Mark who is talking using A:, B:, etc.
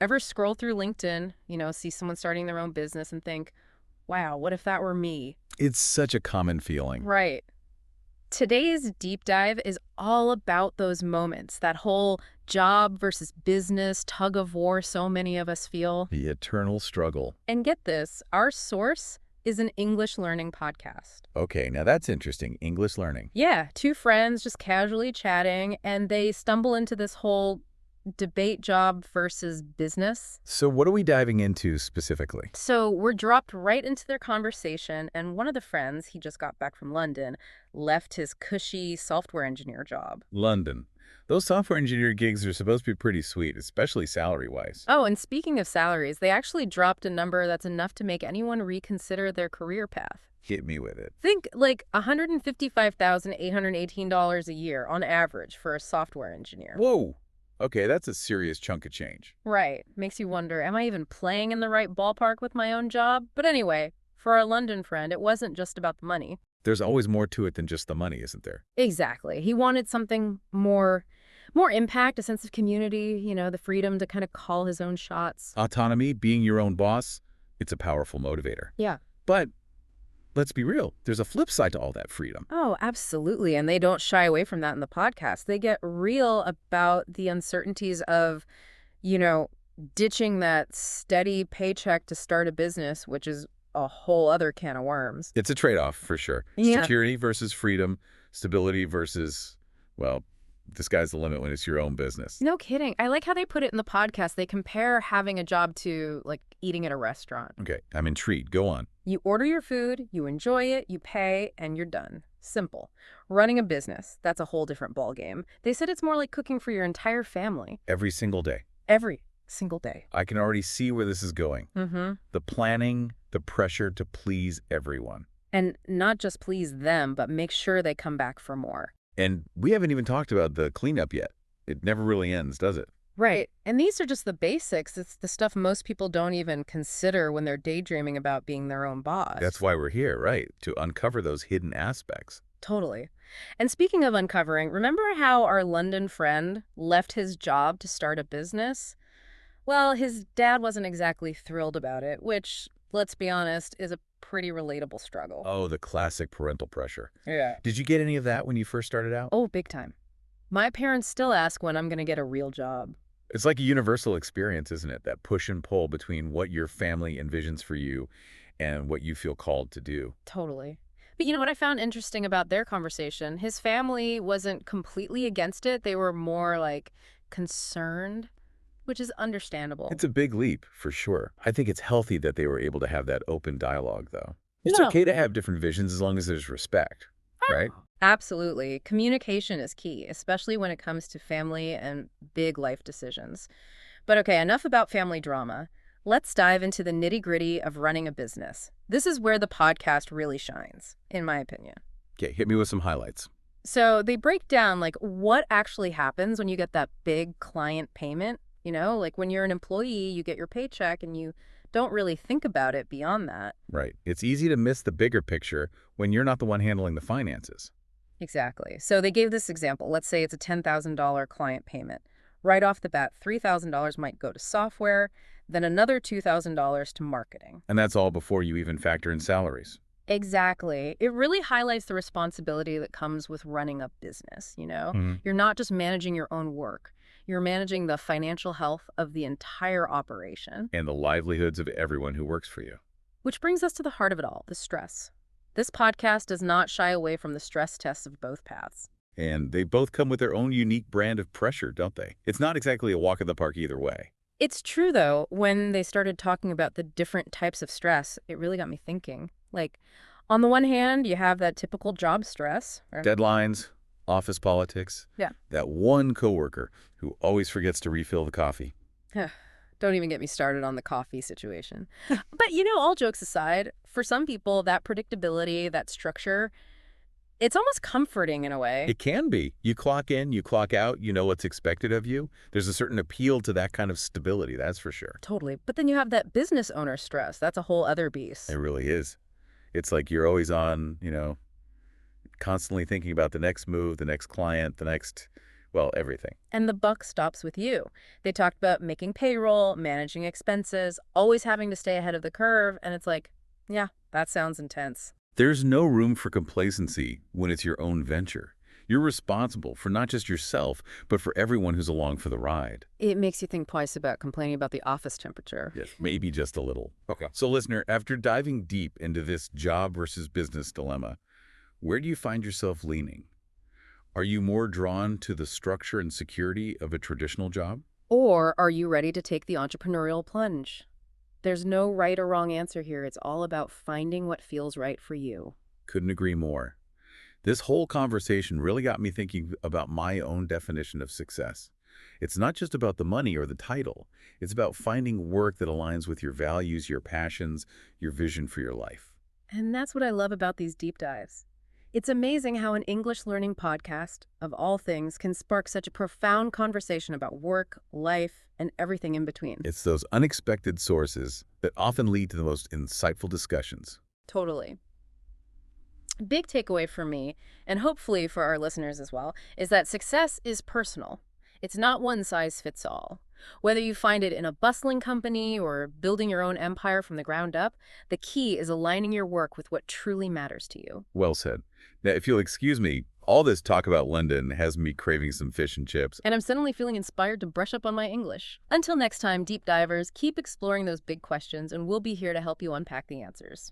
A: Ever scroll through LinkedIn, see someone starting their own business and think, wow, what if that were me?
B: It's such a common feeling.
A: Right. Today's deep dive is all about those moments, that whole job versus business tug of war so many of us feel.
B: The eternal struggle.
A: And get this, our source is an English learning podcast.
B: Okay, now that's interesting. English learning.
A: Yeah, two friends just casually chatting, and they stumble into this whole debate job versus business.
B: So what are we diving into specifically?
A: So we're dropped right into their conversation, and one of the friends, he just got back from London, left his cushy software engineer job.
B: London. Those software engineer gigs are supposed to be pretty sweet, especially salary-wise.
A: Oh, and speaking of salaries, they actually dropped a number that's enough to make anyone reconsider their career path.
B: Hit me with it.
A: Think like $155,818 a year on average for a software engineer.
B: Whoa! Okay, that's a serious chunk of change.
A: Right. Makes you wonder, am I even playing in the right ballpark with my own job? But anyway, for our London friend, it wasn't just about the money.
B: There's always more to it than just the money, isn't there?
A: Exactly. He wanted something more impact, a sense of community, the freedom to kind of call his own shots.
B: Autonomy, being your own boss, it's a powerful motivator.
A: Yeah.
B: But let's be real, there's a flip side to all that freedom.
A: Oh, absolutely. And they don't shy away from that in the podcast. They get real about the uncertainties of, you know, ditching that steady paycheck to start a business, which is a whole other can of worms.
B: It's a trade-off, for sure.
A: Yeah.
B: Security versus freedom, stability versus, well, the sky's the limit when it's your own business.
A: No kidding. I like how they put it in the podcast. They compare having a job to, like, eating at a restaurant.
B: Okay, I'm intrigued. Go on.
A: You order your food, you enjoy it, you pay, and you're done. Simple. Running a business, that's a whole different ballgame. They said it's more like cooking for your entire family.
B: Every single day.
A: Every single day.
B: I can already see where this is going.
A: Mm-hmm.
B: The planning, the pressure to please everyone.
A: And not just please them, but make sure they come back for more.
B: And we haven't even talked about the cleanup yet. It never really ends, does it?
A: Right. And these are just the basics. It's the stuff most people don't even consider when they're daydreaming about being their own boss.
B: That's why we're here, right? To uncover those hidden aspects.
A: Totally. And speaking of uncovering, remember how our London friend left his job to start a business? Well, his dad wasn't exactly thrilled about it, which, let's be honest, is a pretty relatable struggle.
B: Oh, the classic parental pressure.
A: Yeah.
B: Did you get any of that when you first started out?
A: Oh, big time. My parents still ask when I'm going to get a real job.
B: It's like a universal experience, isn't it? That push and pull between what your family envisions for you and what you feel called to do.
A: Totally. But you know what I found interesting about their conversation? His family wasn't completely against it. They were more like concerned, which is understandable.
B: It's a big leap, for sure. I think it's healthy that they were able to have that open dialogue, though. It's
A: No.
B: okay to have different visions as long as there's respect, right?
A: Absolutely. Communication is key, especially when it comes to family and big life decisions. But okay, enough about family drama. Let's dive into the nitty-gritty of running a business. This is where the podcast really shines, in my opinion.
B: Okay, hit me with some highlights.
A: So they break down like what actually happens when you get that big client payment. Like when you're an employee, you get your paycheck and you don't really think about it beyond that.
B: Right. It's easy to miss the bigger picture when you're not the one handling the finances.
A: Exactly. So they gave this example. Let's say it's a $10,000 client payment. Right off the bat, $3,000 might go to software, then another $2,000 to marketing.
B: And that's all before you even factor in salaries.
A: Exactly. It really highlights the responsibility that comes with running a business, You're not just managing your own work. You're managing the financial health of the entire operation.
B: And the livelihoods of everyone who works for you.
A: Which brings us to the heart of it all, the stress. This podcast does not shy away from the stress tests of both paths.
B: And they both come with their own unique brand of pressure, don't they? It's not exactly a walk in the park either way.
A: It's true, though, when they started talking about the different types of stress, it really got me thinking. Like, on the one hand, you have that typical job stress.
B: Deadlines, office politics.
A: Yeah.
B: That one coworker who always forgets to refill the coffee.
A: Don't even get me started on the coffee situation. But, all jokes aside, for some people, that predictability, that structure, it's almost comforting in a way.
B: It can be. You clock in, you clock out, you know what's expected of you. There's a certain appeal to that kind of stability, that's for sure.
A: Totally. But then you have that business owner stress. That's a whole other beast.
B: It really is. It's like you're always on, constantly thinking about the next move, the next client, the next Well, everything.
A: And the buck stops with you. They talked about making payroll, managing expenses, always having to stay ahead of the curve, and it's like, yeah, that sounds intense.
B: There's no room for complacency when it's your own venture. You're responsible for not just yourself, but for everyone who's along for the ride.
A: It makes you think twice about complaining about the office temperature.
B: Yes, maybe just a little.
C: Okay.
B: So, listener, after diving deep into this job versus business dilemma, where do you find yourself leaning? Are you more drawn to the structure and security of a traditional job?
A: Or are you ready to take the entrepreneurial plunge? There's no right or wrong answer here. It's all about finding what feels right for you.
B: Couldn't agree more. This whole conversation really got me thinking about my own definition of success. It's not just about the money or the title. It's about finding work that aligns with your values, your passions, your vision for your life.
A: And that's what I love about these deep dives. It's amazing how an English learning podcast, of all things, can spark such a profound conversation about work, life, and everything in between.
B: It's those unexpected sources that often lead to the most insightful discussions.
A: Totally. Big takeaway for me, and hopefully for our listeners as well, is that success is personal. It's not one size fits all. Whether you find it in a bustling company or building your own empire from the ground up, the key is aligning your work with what truly matters to you.
B: Well said. Now, if you'll excuse me, all this talk about London has me craving some fish and chips.
A: And I'm suddenly feeling inspired to brush up on my English. Until next time, deep divers, keep exploring those big questions, and we'll be here to help you unpack the answers.